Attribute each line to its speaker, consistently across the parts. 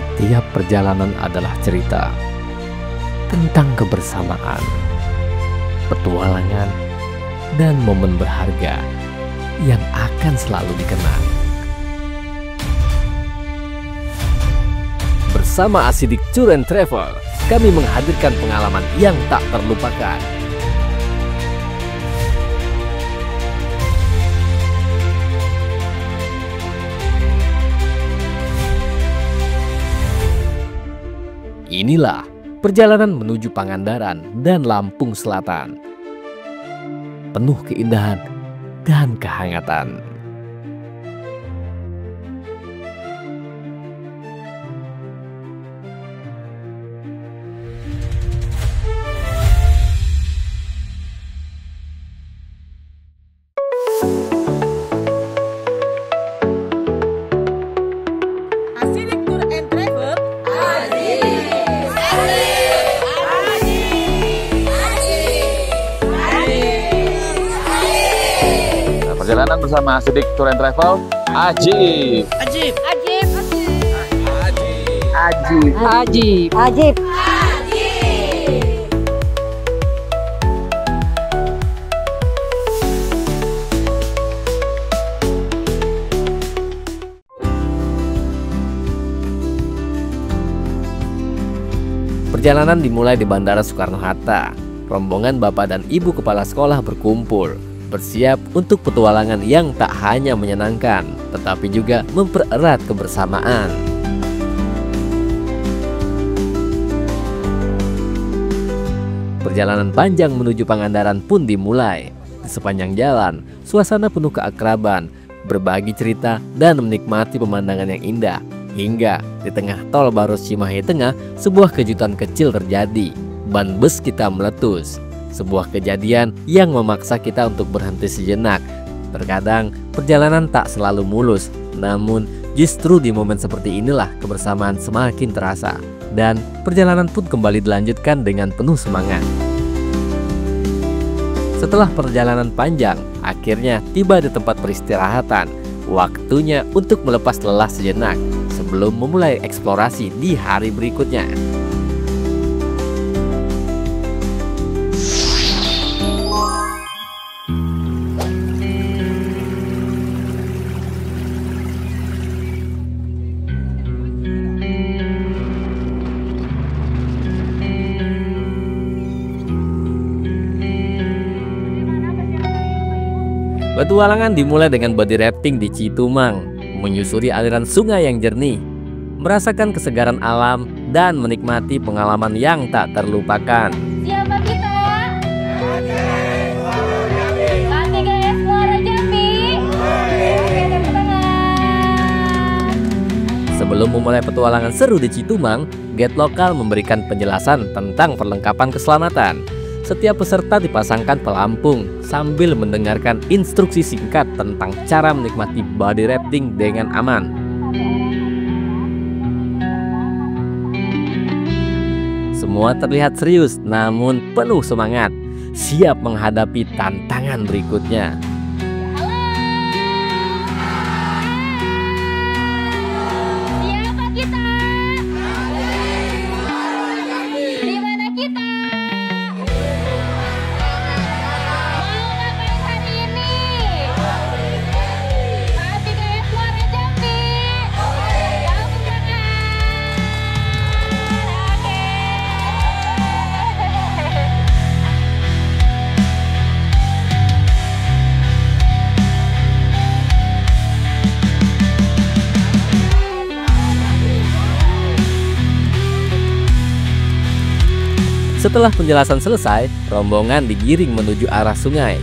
Speaker 1: Setiap perjalanan adalah cerita tentang kebersamaan, petualangan, dan momen berharga yang akan selalu dikenang. Bersama Asidik Tour and Travel, kami menghadirkan pengalaman yang tak terlupakan. Inilah perjalanan menuju Pangandaran dan Lampung Selatan. Penuh keindahan dan kehangatan.
Speaker 2: Perjalanan bersama Asidik Tour and Travel, Ajib.
Speaker 3: Ajib.
Speaker 4: Ajib.
Speaker 3: Ajib.
Speaker 4: Ajib.
Speaker 5: Ajib.
Speaker 1: Perjalanan dimulai di Bandara Soekarno-Hatta. Rombongan Bapak dan Ibu Kepala Sekolah berkumpul, bersiap untuk petualangan yang tak hanya menyenangkan, tetapi juga mempererat kebersamaan. Perjalanan panjang menuju Pangandaran pun dimulai. Di sepanjang jalan, suasana penuh keakraban, berbagi cerita, dan menikmati pemandangan yang indah. Hingga di tengah tol Baros Cimahi Tengah, sebuah kejutan kecil terjadi. Ban bus kita meletus. Sebuah kejadian yang memaksa kita untuk berhenti sejenak. Terkadang perjalanan tak selalu mulus, namun justru di momen seperti inilah kebersamaan semakin terasa. Dan perjalanan pun kembali dilanjutkan dengan penuh semangat. Setelah perjalanan panjang, akhirnya tiba di tempat peristirahatan. Waktunya untuk melepas lelah sejenak sebelum memulai eksplorasi di hari berikutnya. Petualangan dimulai dengan body rafting di Citumang, menyusuri aliran sungai yang jernih, merasakan kesegaran alam, dan menikmati pengalaman yang tak terlupakan.
Speaker 4: Siapa kita? Kami guys, Muara Jambi. Oke, tepuk tangan.
Speaker 1: Sebelum memulai petualangan seru di Citumang, guide lokal memberikan penjelasan tentang perlengkapan keselamatan. Setiap peserta dipasangkan pelampung sambil mendengarkan instruksi singkat tentang cara menikmati body rafting dengan aman. Semua terlihat serius namun penuh semangat, siap menghadapi tantangan berikutnya.
Speaker 4: Siapa kita? Di mana kita?
Speaker 1: Setelah penjelasan selesai, rombongan digiring menuju arah sungai.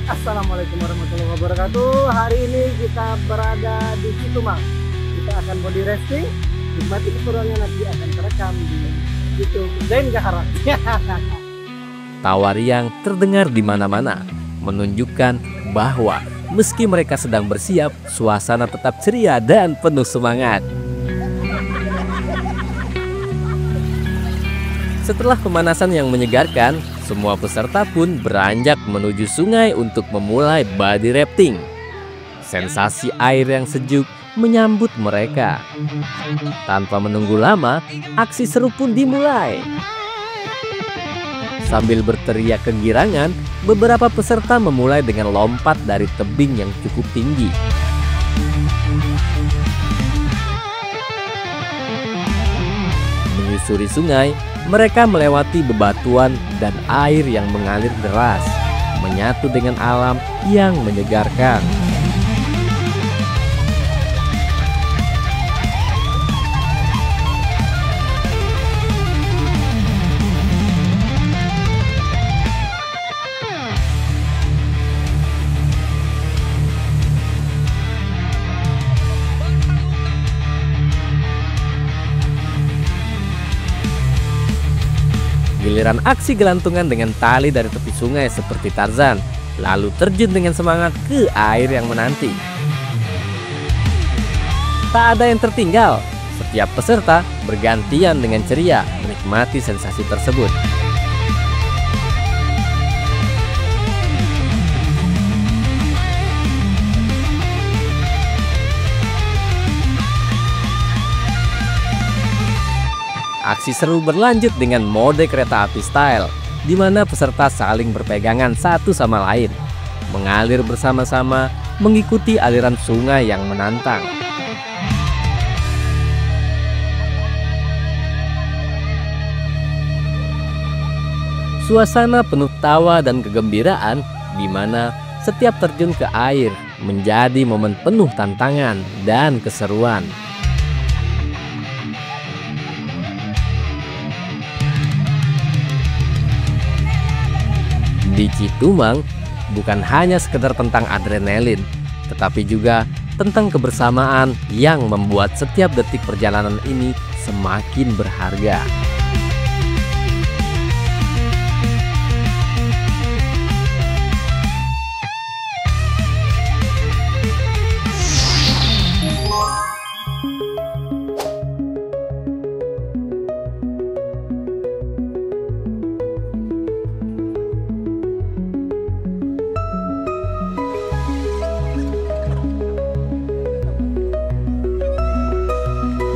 Speaker 3: Assalamualaikum warahmatullahi wabarakatuh. Hari ini kita berada di Citumang. Kita akan body rafting. Nikmati keseruannya, nanti akan terekam di YouTube Zain Gaharat.
Speaker 1: Tawa riang terdengar di mana-mana, menunjukkan bahwa meski mereka sedang bersiap, suasana tetap ceria dan penuh semangat. Setelah pemanasan yang menyegarkan, semua peserta pun beranjak menuju sungai untuk memulai body rafting. sensasi air yang sejuk menyambut mereka. Tanpa menunggu lama, aksi seru pun dimulai. Sambil berteriak kegirangan, beberapa peserta memulai dengan lompat dari tebing yang cukup tinggi. Menyusuri sungai, mereka melewati bebatuan dan air yang mengalir deras, menyatu dengan alam yang menyegarkan. Giliran aksi gelantungan dengan tali dari tepi sungai seperti Tarzan, lalu terjun dengan semangat ke air yang menanti. Tak ada yang tertinggal, setiap peserta bergantian dengan ceria menikmati sensasi tersebut. Aksi seru berlanjut dengan mode kereta api style, di mana peserta saling berpegangan satu sama lain, mengalir bersama-sama mengikuti aliran sungai yang menantang. Suasana penuh tawa dan kegembiraan, di mana setiap terjun ke air menjadi momen penuh tantangan dan keseruan. Di Citumang bukan hanya sekedar tentang adrenalin, tetapi juga tentang kebersamaan yang membuat setiap detik perjalanan ini semakin berharga.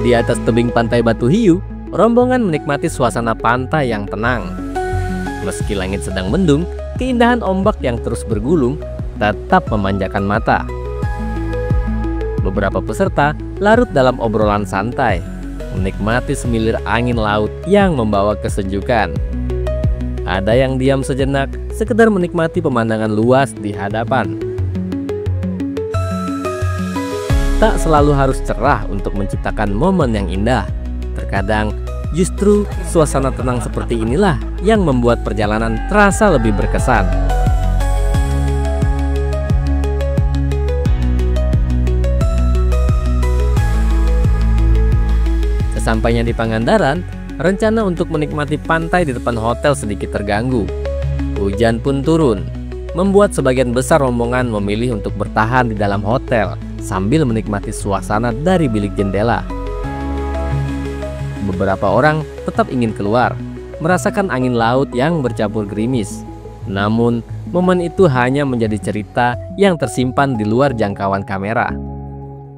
Speaker 1: Di atas tebing pantai Batu Hiu, rombongan menikmati suasana pantai yang tenang. Meski langit sedang mendung, keindahan ombak yang terus bergulung tetap memanjakan mata. Beberapa peserta larut dalam obrolan santai, menikmati semilir angin laut yang membawa kesejukan. Ada yang diam sejenak, sekedar menikmati pemandangan luas di hadapan. Tak selalu harus cerah untuk menciptakan momen yang indah. Terkadang justru suasana tenang seperti inilah yang membuat perjalanan terasa lebih berkesan. Sesampainya di Pangandaran, rencana untuk menikmati pantai di depan hotel sedikit terganggu. Hujan pun turun, membuat sebagian besar rombongan memilih untuk bertahan di dalam hotel sambil menikmati suasana dari bilik jendela. Beberapa orang tetap ingin keluar, merasakan angin laut yang bercampur gerimis. Namun, momen itu hanya menjadi cerita yang tersimpan di luar jangkauan kamera.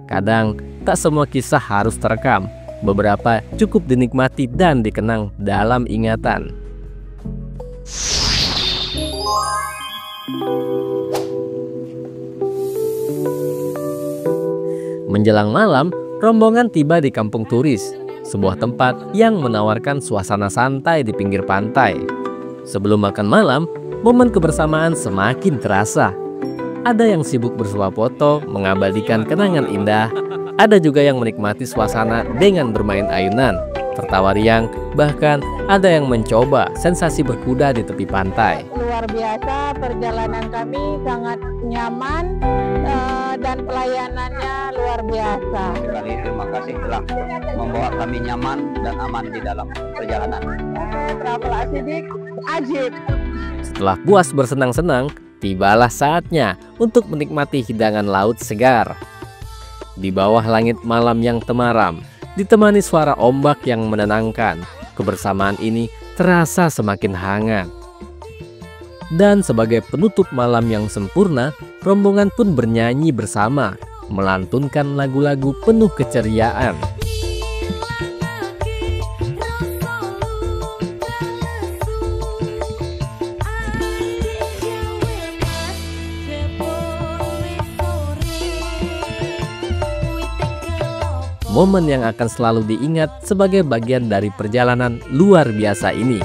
Speaker 1: Kadang, tak semua kisah harus terekam. Beberapa cukup dinikmati dan dikenang dalam ingatan. Menjelang malam, rombongan tiba di Kampung Turis, sebuah tempat yang menawarkan suasana santai di pinggir pantai. Sebelum makan malam, momen kebersamaan semakin terasa. Ada yang sibuk bersuah foto, mengabadikan kenangan indah. Ada juga yang menikmati suasana dengan bermain ayunan, tertawa riang, bahkan ada yang mencoba sensasi berkuda di tepi pantai.
Speaker 5: Luar biasa, perjalanan kami sangat nyaman dan pelayanannya luar biasa.
Speaker 6: Sekali terima kasih telah membawa kami nyaman dan aman di dalam perjalanan.
Speaker 5: Travel Asidik, ajib.
Speaker 1: Setelah puas bersenang-senang, tibalah saatnya untuk menikmati hidangan laut segar. Di bawah langit malam yang temaram, ditemani suara ombak yang menenangkan, kebersamaan ini terasa semakin hangat. Dan sebagai penutup malam yang sempurna, rombongan pun bernyanyi bersama, melantunkan lagu-lagu penuh keceriaan. Momen yang akan selalu diingat sebagai bagian dari perjalanan luar biasa ini.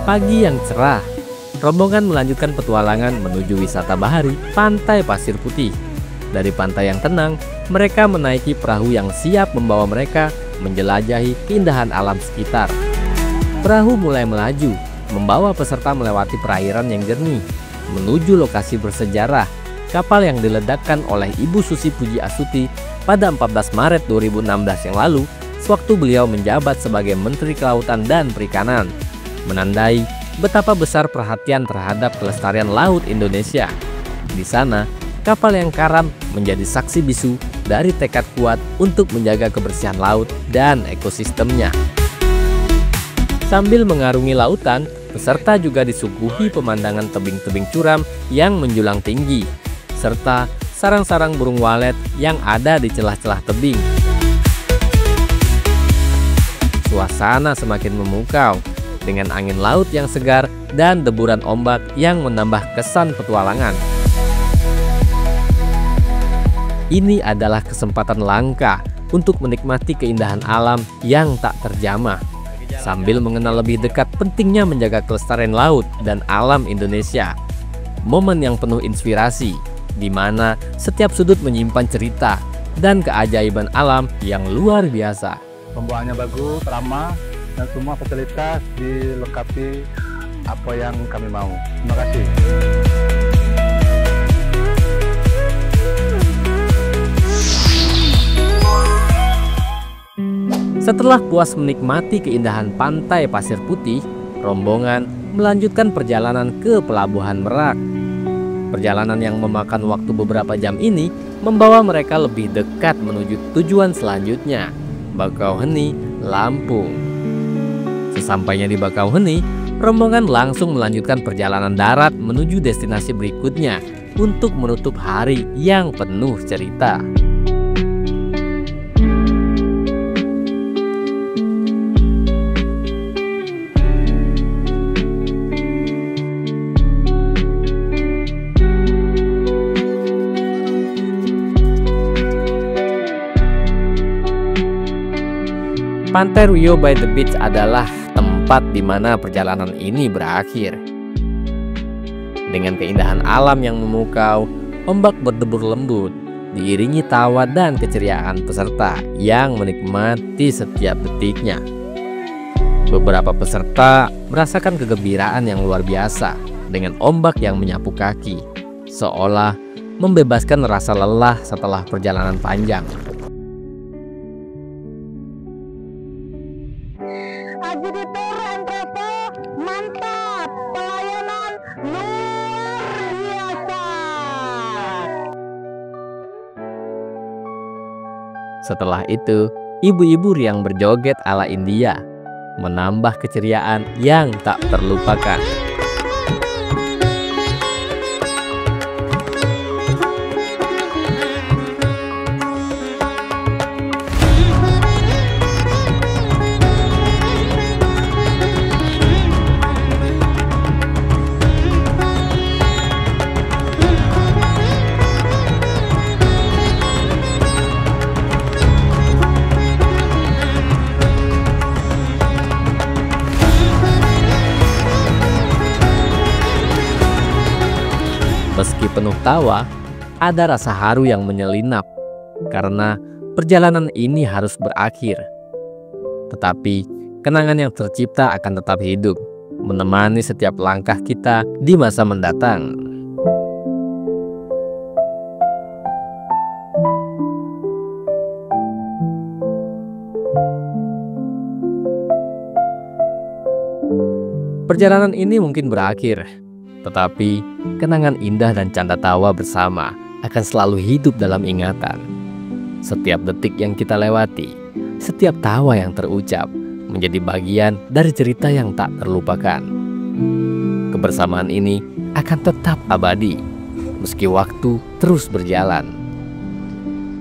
Speaker 1: Pagi yang cerah, rombongan melanjutkan petualangan menuju wisata bahari Pantai Pasir Putih. Dari pantai yang tenang, mereka menaiki perahu yang siap membawa mereka menjelajahi keindahan alam sekitar. Perahu mulai melaju, membawa peserta melewati perairan yang jernih, menuju lokasi bersejarah, kapal yang diledakkan oleh Ibu Susi Pujiastuti pada 14 Maret 2016 yang lalu, sewaktu beliau menjabat sebagai Menteri Kelautan dan Perikanan, menandai betapa besar perhatian terhadap kelestarian laut Indonesia. Di sana, kapal yang karam menjadi saksi bisu dari tekad kuat untuk menjaga kebersihan laut dan ekosistemnya. Sambil mengarungi lautan, peserta juga disuguhi pemandangan tebing-tebing curam yang menjulang tinggi, serta sarang-sarang burung walet yang ada di celah-celah tebing. Suasana semakin memukau, dengan angin laut yang segar dan deburan ombak yang menambah kesan petualangan. Ini adalah kesempatan langka untuk menikmati keindahan alam yang tak terjamah, sambil mengenal lebih dekat pentingnya menjaga kelestarian laut dan alam Indonesia. Momen yang penuh inspirasi, di mana setiap sudut menyimpan cerita dan keajaiban alam yang luar biasa.
Speaker 7: Pembawaannya bagus, ramah, dan semua fasilitas dilengkapi apa yang kami mau. Terima kasih.
Speaker 1: Setelah puas menikmati keindahan Pantai Pasir Putih, rombongan melanjutkan perjalanan ke Pelabuhan Merak. Perjalanan yang memakan waktu beberapa jam ini membawa mereka lebih dekat menuju tujuan selanjutnya, Bakauheni, Lampung. Sesampainya di Bakauheni, rombongan langsung melanjutkan perjalanan darat menuju destinasi berikutnya untuk menutup hari yang penuh cerita. Pantai Rio by the Beach adalah tempat di mana perjalanan ini berakhir. Dengan keindahan alam yang memukau, ombak berdebur lembut, diiringi tawa dan keceriaan peserta yang menikmati setiap detiknya. Beberapa peserta merasakan kegembiraan yang luar biasa dengan ombak yang menyapu kaki, seolah membebaskan rasa lelah setelah perjalanan panjang.
Speaker 5: Aji di Tour and Travel, mantap, pelayanan luar biasa.
Speaker 1: Setelah itu, ibu-ibu riang berjoget ala India, menambah keceriaan yang tak terlupakan. Meski penuh tawa, ada rasa haru yang menyelinap karena perjalanan ini harus berakhir. Tetapi kenangan yang tercipta akan tetap hidup, menemani setiap langkah kita di masa mendatang. Perjalanan ini mungkin berakhir, Tetapi kenangan indah dan canda tawa bersama akan selalu hidup dalam ingatan. Setiap detik yang kita lewati, setiap tawa yang terucap menjadi bagian dari cerita yang tak terlupakan. Kebersamaan ini akan tetap abadi meski waktu terus berjalan.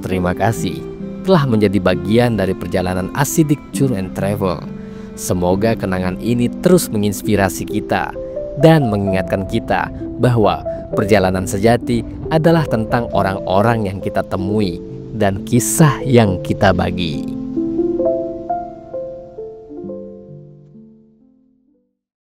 Speaker 1: Terima kasih telah menjadi bagian dari perjalanan Asidik Tour and Travel. Semoga kenangan ini terus menginspirasi kita dan mengingatkan kita bahwa perjalanan sejati adalah tentang orang-orang yang kita temui dan kisah yang kita bagi.